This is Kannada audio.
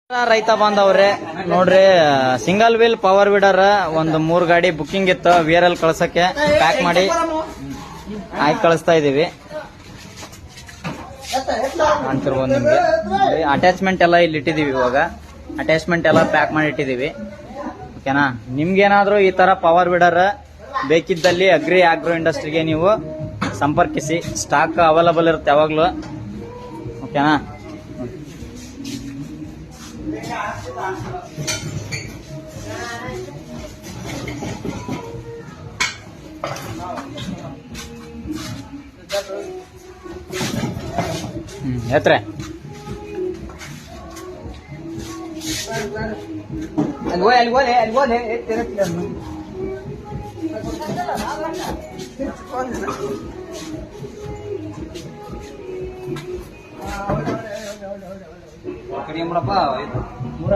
ರೈತ ಬಾಂಧವ್ರೆ ನೋಡ್ರಿ, ಸಿಂಗಲ್ ವೀಲ್ ಪವರ್ ವಿಡರ್ ಒಂದು 3 ಗಾಡಿ ಬುಕ್ಕಿಂಗ್ ಇತ್ತು VRL ಕಳ್ಸಕ್ಕೆ. ಪ್ಯಾಕ್ ಮಾಡಿ ಆಯ್ಕೆ ಕಳಿಸ್ತಾ ಇದೀವಿ ಅಂತಿರ್ಬೋದು ನಿಮ್ಗೆ. ಅಟ್ಯಾಚ್ಮೆಂಟ್ ಎಲ್ಲ ಇಲ್ಲಿ ಇಟ್ಟಿದೀವಿ. ಇವಾಗ ಅಟ್ಯಾಚ್ಮೆಂಟ್ ಎಲ್ಲ ಪ್ಯಾಕ್ ಮಾಡಿ ಇಟ್ಟಿದೀವಿ. ಓಕೆನಾ? ನಿಮ್ಗೇನಾದ್ರೂ ಈ ತರ ಪವರ್ ವಿಡರ್ ಬೇಕಿದ್ದಲ್ಲಿ ಅಗ್ರಿ ಆಗ್ರೋ ಇಂಡಸ್ಟ್ರಿಗೆ ನೀವು ಸಂಪರ್ಕಿಸಿ. ಸ್ಟಾಕ್ ಅವೈಲಬಲ್ ಇರುತ್ತೆ ಯಾವಾಗ್ಲೂ. ಓಕೆನಾ? ಎತ್ರೆ ಕಡಿಯಮ್ಮಡಪ್ಪ ಮೂರ